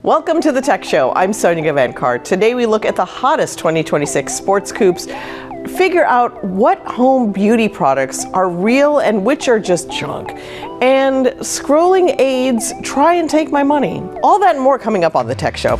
Welcome to the Tech Show. I'm Sonya Gavankar. Today we look at the hottest 2026 sports coupes, figure out what home beauty products are real and which are just junk, and scrolling aids try and take my money. All that and more coming up on the Tech Show.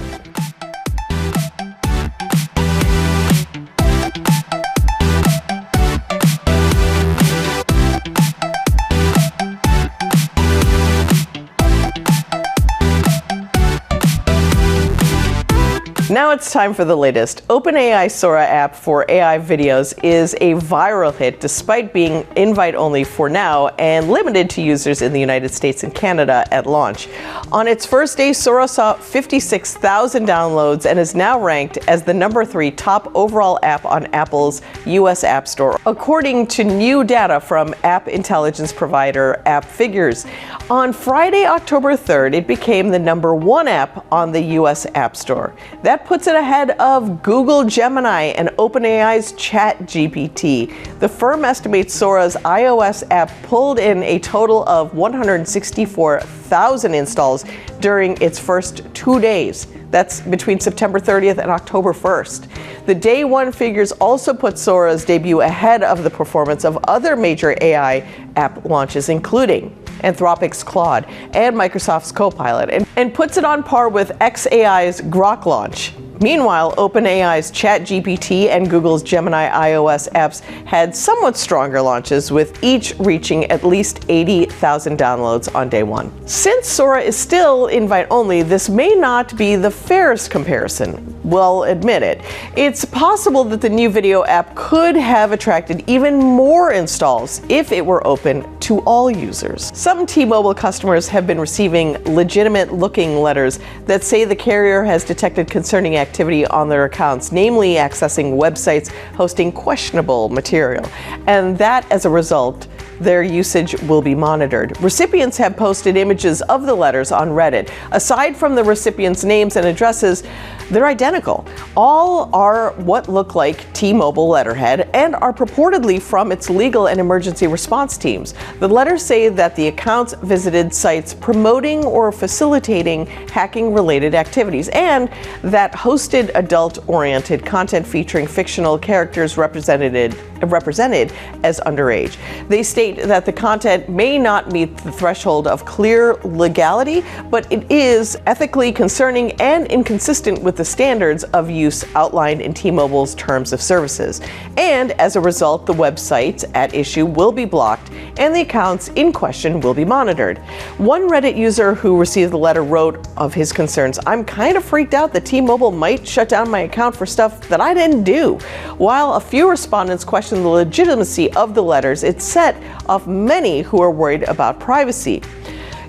Now it's time for the latest. OpenAI's Sora app for AI videos is a viral hit despite being invite-only for now and limited to users in the United States and Canada at launch. On its first day, Sora saw 56,000 downloads and is now ranked as the #3 top overall app on Apple's US App Store, according to new data from app intelligence provider App Figures. On Friday, October 3rd, it became the #1 app on the US App Store. That puts it ahead of Google Gemini and OpenAI's ChatGPT. The firm estimates Sora's iOS app pulled in a total of 164,000 installs during its first 2 days. That's between September 30th and October 1st. The day one figures also put Sora's debut ahead of the performance of other major AI app launches, including Anthropic's Claude and Microsoft's Copilot, and puts it on par with xAI's Grok launch. Meanwhile, OpenAI's ChatGPT and Google's Gemini iOS apps had somewhat stronger launches, with each reaching at least 80,000 downloads on day one. Since Sora is still invite-only, this may not be the fairest comparison. We'll admit it. It's possible that the new video app could have attracted even more installs if it were open to all users. Some T-Mobile customers have been receiving legitimate-looking letters that say the carrier has detected concerning activity on their accounts, namely accessing websites hosting questionable material, and that, as a result, their usage will be monitored. Recipients have posted images of the letters on Reddit. Aside from the recipients' names and addresses, they're identical. All are what look like T-Mobile letterhead and are purportedly from its legal and emergency response teams. The letters say that the accounts visited sites promoting or facilitating hacking-related activities, and that hosted adult-oriented content featuring fictional characters represented as underage. They state that the content may not meet the threshold of clear legality, but it is ethically concerning and inconsistent with the standards of use outlined in T-Mobile's terms of services. And as a result, the websites at issue will be blocked and the accounts in question will be monitored. One Reddit user who received the letter wrote of his concerns, "I'm kind of freaked out that T-Mobile might shut down my account for stuff that I didn't do." While a few respondents questioned the legitimacy of the letters, it set off many who are worried about privacy.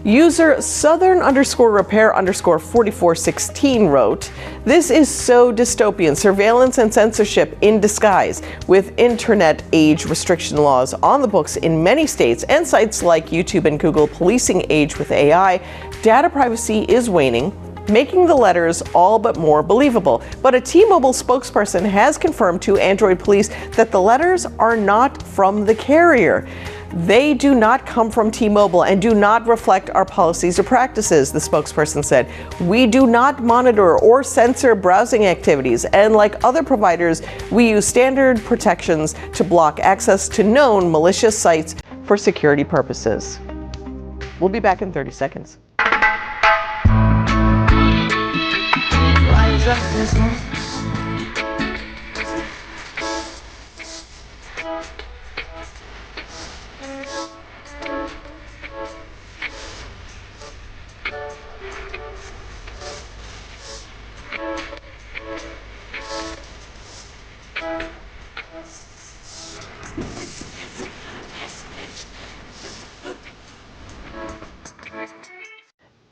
User Southern_repair_4416 wrote, "This is so dystopian, surveillance and censorship in disguise, with internet age restriction laws on the books in many states and sites like YouTube and Google policing age with AI. Data privacy is waning, making the letters all but more believable." But a T-Mobile spokesperson has confirmed to Android police that the letters are not from the carrier. "They do not come from T-Mobile and do not reflect our policies or practices," the spokesperson said. "We do not monitor or censor browsing activities, and like other providers, we use standard protections to block access to known malicious sites for security purposes." We'll be back in 30 seconds. Rise up, business.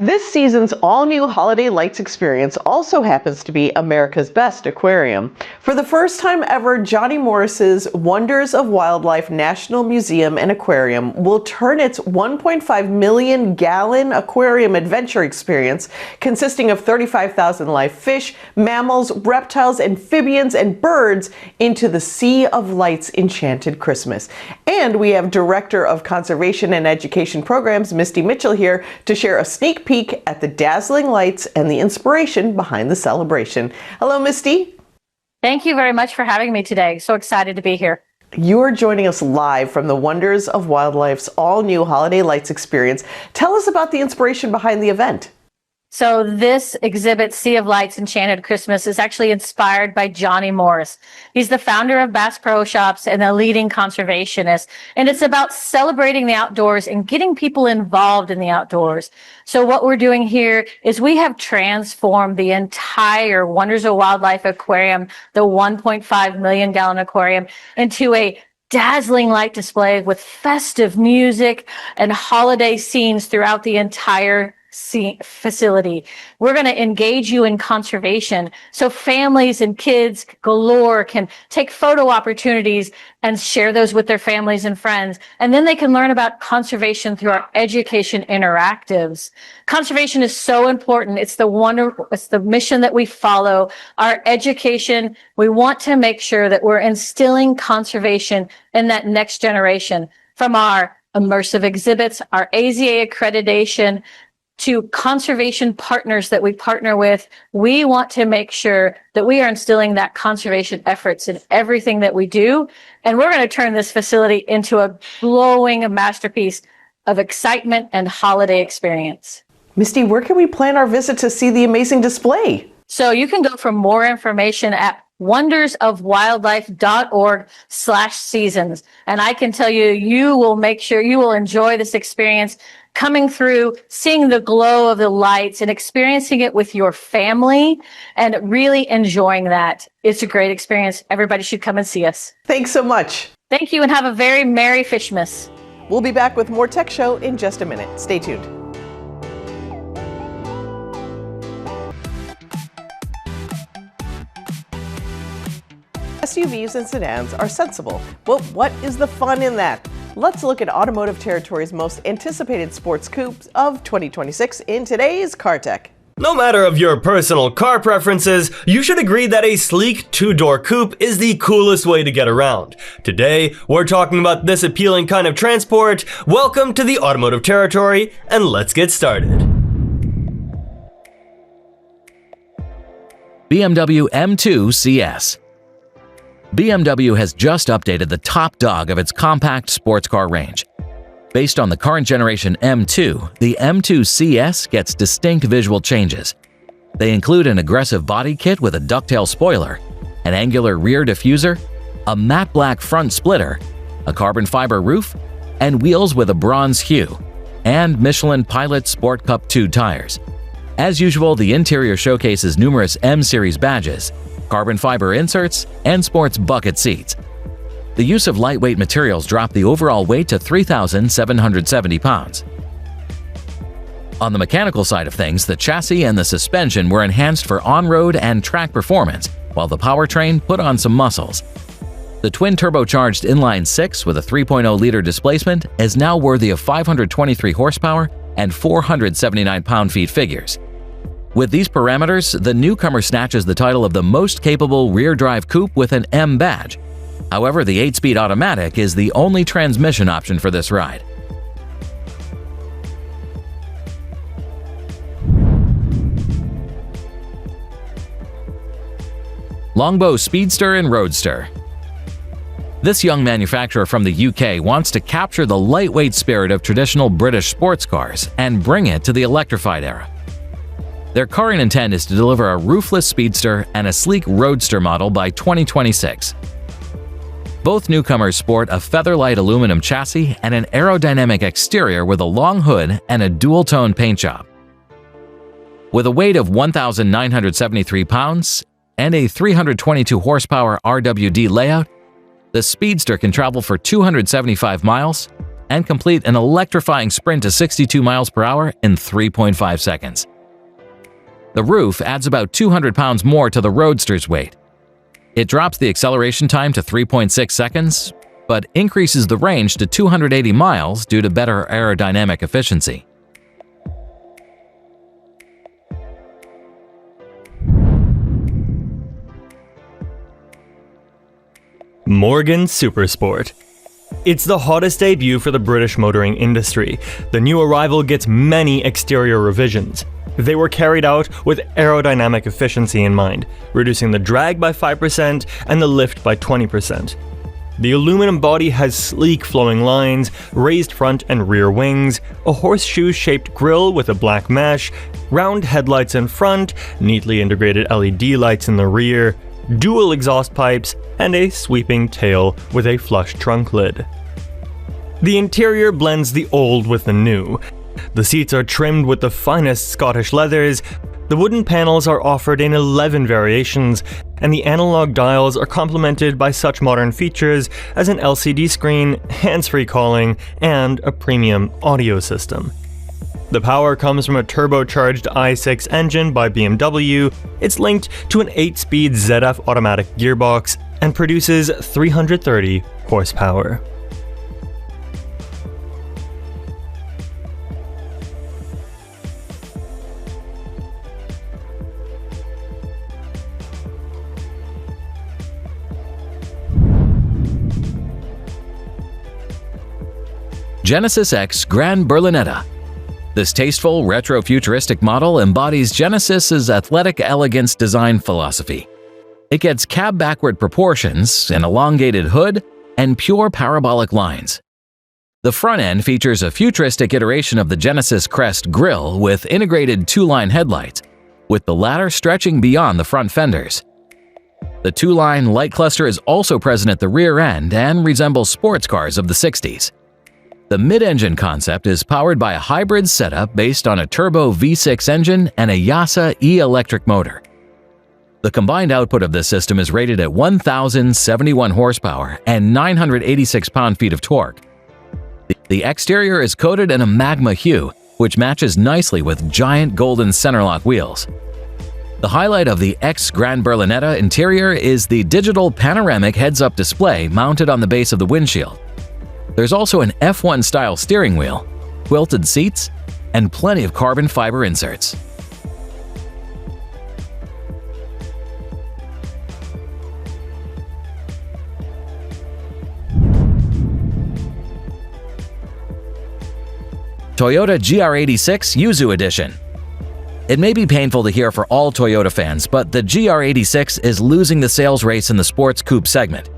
This season's all-new holiday lights experience also happens to be America's best aquarium. For the first time ever, Johnny Morris's Wonders of Wildlife National Museum and Aquarium will turn its 1.5 million gallon aquarium adventure experience, consisting of 35,000 live fish, mammals, reptiles, amphibians, and birds, into the Sea of Lights Enchanted Christmas. And we have Director of Conservation and Education Programs, Misty Mitchell, here to share a sneak peek peek at the dazzling lights and the inspiration behind the celebration. Hello, Misty. Thank you very much for having me today. So excited to be here. You are joining us live from the Wonders of Wildlife's all-new Holiday Lights experience. Tell us about the inspiration behind the event. So this exhibit, Sea of Lights Enchanted Christmas, is actually inspired by Johnny Morris. He's the founder of Bass Pro Shops and a leading conservationist. And it's about celebrating the outdoors and getting people involved in the outdoors. So what we're doing here is we have transformed the entire Wonders of Wildlife aquarium, the 1.5 million gallon aquarium, into a dazzling light display with festive music and holiday scenes throughout the entire facility. We're going to engage you in conservation so families and kids galore can take photo opportunities and share those with their families and friends. And then they can learn about conservation through our education interactives. Conservation is so important. It's the mission that we follow. Our education, we want to make sure that we're instilling conservation in that next generation, from our immersive exhibits, our AZA accreditation, to conservation partners that we partner with. We want to make sure that we are instilling that conservation efforts in everything that we do. And we're going to turn this facility into a glowing masterpiece of excitement and holiday experience. Misty, where can we plan our visit to see the amazing display? So you can go for more information at wondersofwildlife.org/seasons. And I can tell you, you will enjoy this experience, coming through, seeing the glow of the lights and experiencing it with your family and really enjoying that. It's a great experience. Everybody should come and see us. Thanks so much. Thank you, and have a very Merry Fishmas. We'll be back with more Tech Show in just a minute. Stay tuned. SUVs and sedans are sensible, but what is the fun in that? Let's look at Automotive Territory's most anticipated sports coupes of 2026 in today's Car Tech. No matter of your personal car preferences, you should agree that a sleek two-door coupe is the coolest way to get around. Today, we're talking about this appealing kind of transport. Welcome to the Automotive Territory, and let's get started. BMW M2 CS. BMW has just updated the top dog of its compact sports car range. Based on the current generation M2, the M2 CS gets distinct visual changes. They include an aggressive body kit with a ducktail spoiler, an angular rear diffuser, a matte black front splitter, a carbon fiber roof, and wheels with a bronze hue, and Michelin Pilot Sport Cup 2 tires. As usual, the interior showcases numerous M-Series badges, carbon fiber inserts, and sports bucket seats. The use of lightweight materials dropped the overall weight to 3,770 pounds. On the mechanical side of things, the chassis and the suspension were enhanced for on-road and track performance, while the powertrain put on some muscles. The twin-turbocharged inline-six with a 3.0-liter displacement is now worthy of 523 horsepower and 479 pound-feet figures. With these parameters, the newcomer snatches the title of the most capable rear-drive coupe with an M badge. However, the 8-speed automatic is the only transmission option for this ride. Longbow Speedster Roadster. This young manufacturer from the UK wants to capture the lightweight spirit of traditional British sports cars and bring it to the electrified era. Their current intent is to deliver a roofless speedster and a sleek roadster model by 2026. Both newcomers sport a feather-light aluminum chassis and an aerodynamic exterior with a long hood and a dual-tone paint job. With a weight of 1,973 pounds and a 322 horsepower RWD layout, the Speedster can travel for 275 miles and complete an electrifying sprint to 62 miles per hour in 3.5 seconds. The roof adds about 200 pounds more to the Roadster's weight. It drops the acceleration time to 3.6 seconds, but increases the range to 280 miles due to better aerodynamic efficiency. Morgan Supersport. It's the hottest debut for the British motoring industry. The new arrival gets many exterior revisions. They were carried out with aerodynamic efficiency in mind, reducing the drag by 5% and the lift by 20%. The aluminum body has sleek flowing lines, raised front and rear wings, a horseshoe-shaped grille with a black mesh, round headlights in front, neatly integrated LED lights in the rear, dual exhaust pipes, and a sweeping tail with a flush trunk lid. The interior blends the old with the new. The seats are trimmed with the finest Scottish leathers, the wooden panels are offered in 11 variations, and the analog dials are complemented by such modern features as an LCD screen, hands-free calling, and a premium audio system. The power comes from a turbocharged i6 engine by BMW. It's linked to an 8-speed ZF automatic gearbox and produces 330 horsepower. Genesis X Gran Berlinetta. This tasteful, retro-futuristic model embodies Genesis's athletic elegance design philosophy. It gets cab-backward proportions, an elongated hood, and pure parabolic lines. The front end features a futuristic iteration of the Genesis Crest grille with integrated two-line headlights, with the latter stretching beyond the front fenders. The two-line light cluster is also present at the rear end and resembles sports cars of the 60s. The mid-engine concept is powered by a hybrid setup based on a turbo V6 engine and a YASA e-electric motor. The combined output of this system is rated at 1,071 horsepower and 986 pound-feet of torque. The exterior is coated in a magma hue, which matches nicely with giant golden centerlock wheels. The highlight of the X Gran Berlinetta interior is the digital panoramic heads-up display mounted on the base of the windshield. There's also an F1-style steering wheel, quilted seats, and plenty of carbon fiber inserts. Toyota GR86 Yuzu Edition. It may be painful to hear for all Toyota fans, but the GR86 is losing the sales race in the sports coupe segment.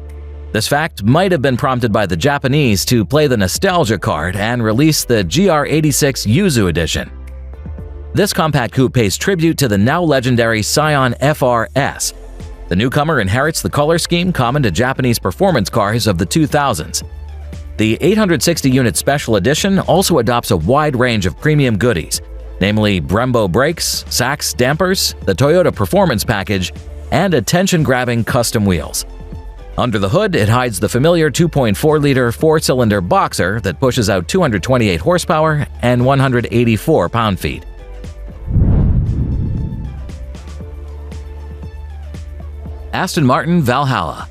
This fact might have been prompted by the Japanese to play the nostalgia card and release the GR86 Yuzu Edition. This compact coupe pays tribute to the now legendary Scion FRS. The newcomer inherits the color scheme common to Japanese performance cars of the 2000s. The 860-unit Special Edition also adopts a wide range of premium goodies, namely Brembo brakes, Sachs dampers, the Toyota Performance Package, and attention-grabbing custom wheels. Under the hood, it hides the familiar 2.4-liter four-cylinder boxer that pushes out 228 horsepower and 184 pound-feet. Aston Martin Valhalla.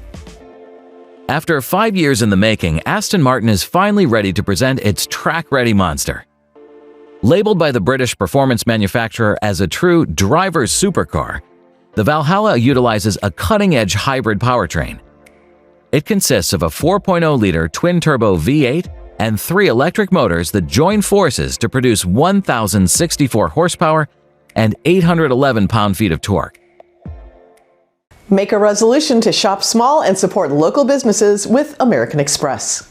After 5 years in the making, Aston Martin is finally ready to present its track-ready monster. Labeled by the British performance manufacturer as a true driver's supercar, the Valhalla utilizes a cutting-edge hybrid powertrain. It consists of a 4.0-liter twin-turbo V8 and 3 electric motors that join forces to produce 1,064 horsepower and 811 pound-feet of torque. Make a resolution to shop small and support local businesses with American Express.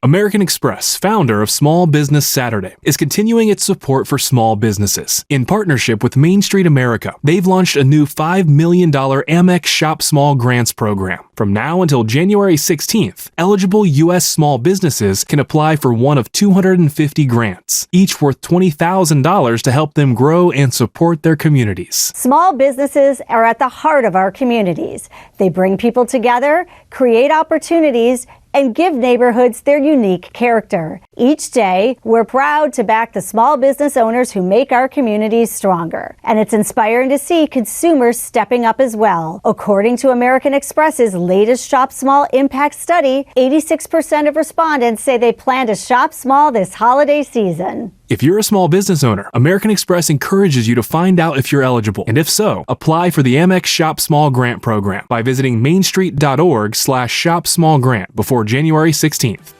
American Express, founder of Small Business Saturday, is continuing its support for small businesses. In partnership with Main Street America, they've launched a new $5 million Amex Shop Small Grants program. From now until January 16th, eligible U.S. small businesses can apply for one of 250 grants, each worth $20,000 to help them grow and support their communities. Small businesses are at the heart of our communities. They bring people together, create opportunities, and give neighborhoods their unique character. Each day, we're proud to back the small business owners who make our communities stronger. And it's inspiring to see consumers stepping up as well. According to American Express's latest Shop Small Impact study, 86% of respondents say they plan to shop small this holiday season. If you're a small business owner, American Express encourages you to find out if you're eligible, and if so, apply for the Amex Shop Small Grant program by visiting mainstreet.org/shopsmallgrant before January 16th.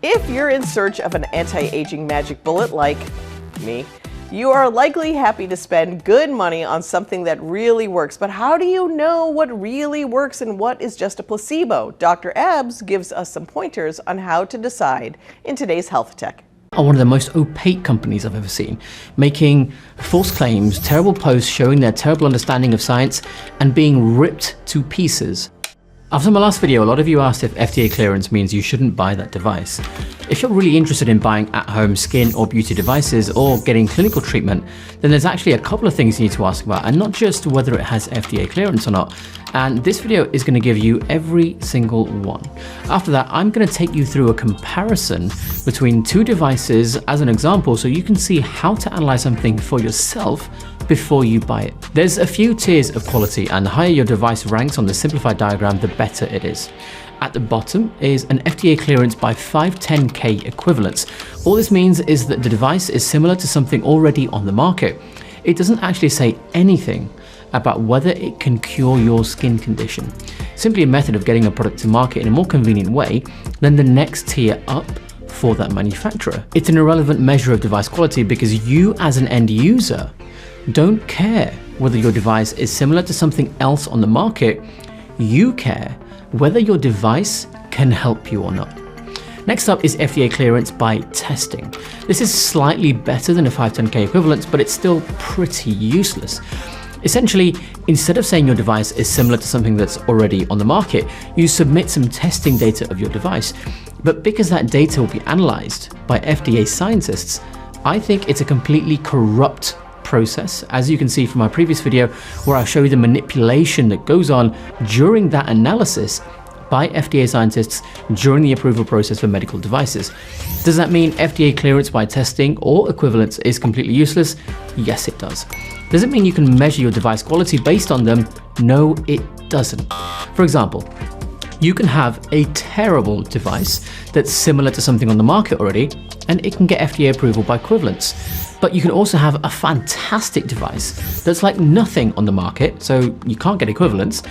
If you're in search of an anti-aging magic bullet like me, you are likely happy to spend good money on something that really works. But how do you know what really works and what is just a placebo? Dr. Abbs gives us some pointers on how to decide in today's health tech. Are one of the most opaque companies I've ever seen, making false claims, terrible posts showing their terrible understanding of science, and being ripped to pieces. After my last video, a lot of you asked if FDA clearance means you shouldn't buy that device. If you're really interested in buying at-home skin or beauty devices or getting clinical treatment, then there's actually a couple of things you need to ask about, and not just whether it has FDA clearance or not. And this video is going to give you every single one. After that, I'm going to take you through a comparison between two devices as an example so you can see how to analyze something for yourself before you buy it. There's a few tiers of quality, and the higher your device ranks on the simplified diagram, the better it is. At the bottom is an FDA clearance by 510K equivalence. All this means is that the device is similar to something already on the market. It doesn't actually say anything about whether it can cure your skin condition. Simply a method of getting a product to market in a more convenient way than the next tier up for that manufacturer. It's an irrelevant measure of device quality because you as an end user don't care whether your device is similar to something else on the market. You care whether your device can help you or not. Next up is FDA clearance by testing. This is slightly better than a 510K equivalence, but it's still pretty useless. Essentially, instead of saying your device is similar to something that's already on the market, you submit some testing data of your device. But because that data will be analyzed by FDA scientists, I think it's a completely corrupt process, as you can see from my previous video where I show you the manipulation that goes on during that analysis by FDA scientists during the approval process for medical devices. Does that mean FDA clearance by testing or equivalence is completely useless? Yes, it does. Does it mean you can measure your device quality based on them? No, it doesn't. For example, you can have a terrible device that's similar to something on the market already, and it can get FDA approval by equivalence. But you can also have a fantastic device that's like nothing on the market, so you can't get equivalence,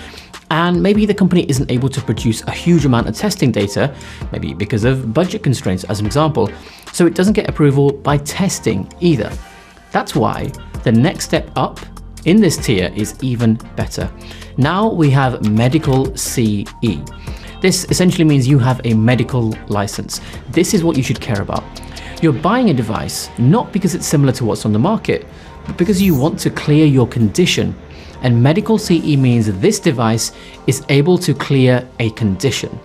and maybe the company isn't able to produce a huge amount of testing data, maybe because of budget constraints as an example, so it doesn't get approval by testing either. That's why the next step up in this tier is even better. Now we have medical CE. This essentially means you have a medical license. This is what you should care about. You're buying a device not because it's similar to what's on the market, but because you want to clear your condition. And medical CE means that this device is able to clear a condition.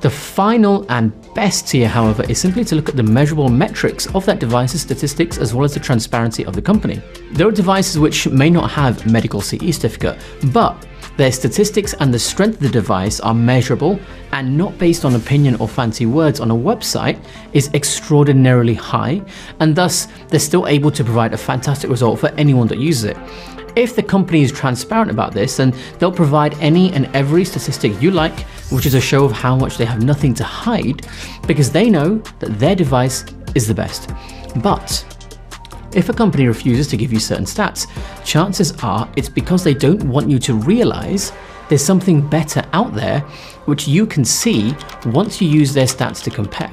The final and best tier, however, is simply to look at the measurable metrics of that device's statistics as well as the transparency of the company. There are devices which may not have medical CE certificate, but their statistics and the strength of the device are measurable and not based on opinion or fancy words on a website is extraordinarily high, and thus they're still able to provide a fantastic result for anyone that uses it. If the company is transparent about this, then they'll provide any and every statistic you like, which is a show of how much they have nothing to hide, because they know that their device is the best. But if a company refuses to give you certain stats, chances are it's because they don't want you to realize there's something better out there which you can see once you use their stats to compare.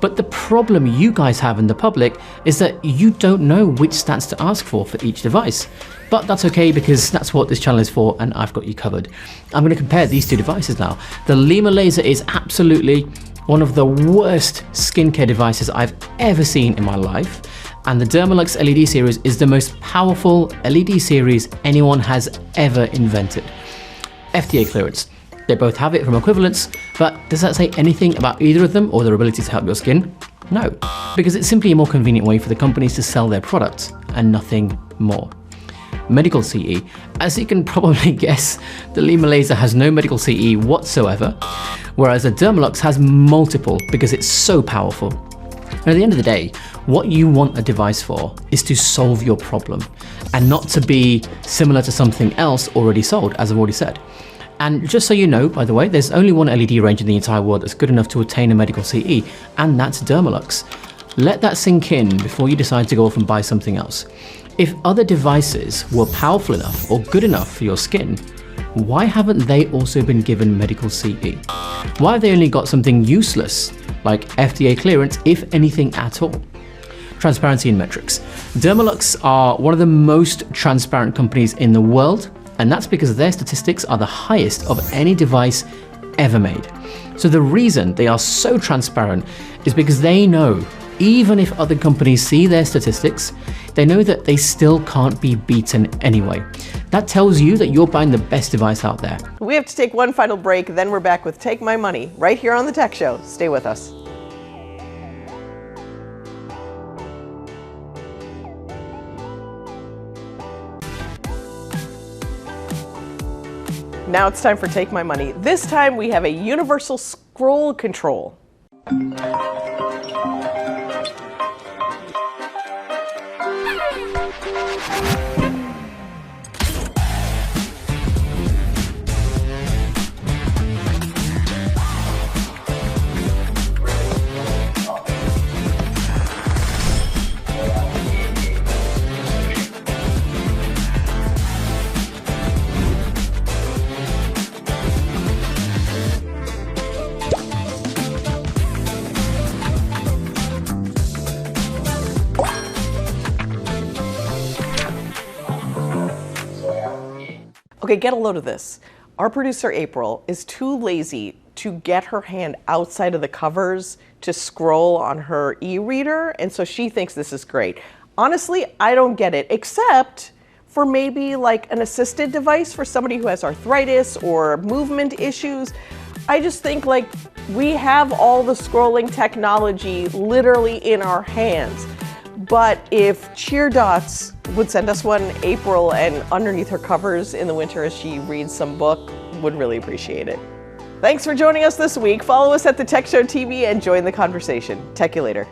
But the problem you guys have in the public is that you don't know which stats to ask for each device. But that's okay, because that's what this channel is for, and I've got you covered. I'm going to compare these two devices now. The Lima Laser is absolutely one of the worst skincare devices I've ever seen in my life, and the Dermalux LED series is the most powerful LED series anyone has ever invented. FDA clearance. They both have it from equivalence, but does that say anything about either of them or their ability to help your skin? No, because it's simply a more convenient way for the companies to sell their products and nothing more. Medical CE. As you can probably guess, the Lima Laser has no medical CE whatsoever, whereas the Dermalux has multiple because it's so powerful. And at the end of the day, what you want a device for is to solve your problem and not to be similar to something else already sold, as I've already said. And just so you know, by the way, there's only one LED range in the entire world that's good enough to attain a medical CE, and that's Dermalux. Let that sink in before you decide to go off and buy something else. If other devices were powerful enough or good enough for your skin, Why haven't they also been given medical CE? Why have they only got something useless like FDA clearance, if anything at all? Transparency in metrics. Dermalux are one of the most transparent companies in the world, and that's because their statistics are the highest of any device ever made. So the reason they are so transparent is because they know, even if other companies see their statistics, they know that they still can't be beaten anyway. That tells you that you're buying the best device out there. We have to take one final break, then we're back with Take My Money right here on The Tech Show. Stay with us. Now it's time for Take My Money. This time we have a universal scroll control. Okay, get a load of this. Our producer, April, is too lazy to get her hand outside of the covers to scroll on her e-reader, and so she thinks this is great. Honestly, I don't get it, except for maybe like an assisted device for somebody who has arthritis or movement issues. I just think like we have all the scrolling technology literally in our hands. But if Cheer Dots would send us one, April, and underneath her covers in the winter as she reads some book, would really appreciate it. Thanks for joining us this week. Follow us at The Tech Show TV and join the conversation. Tech you later.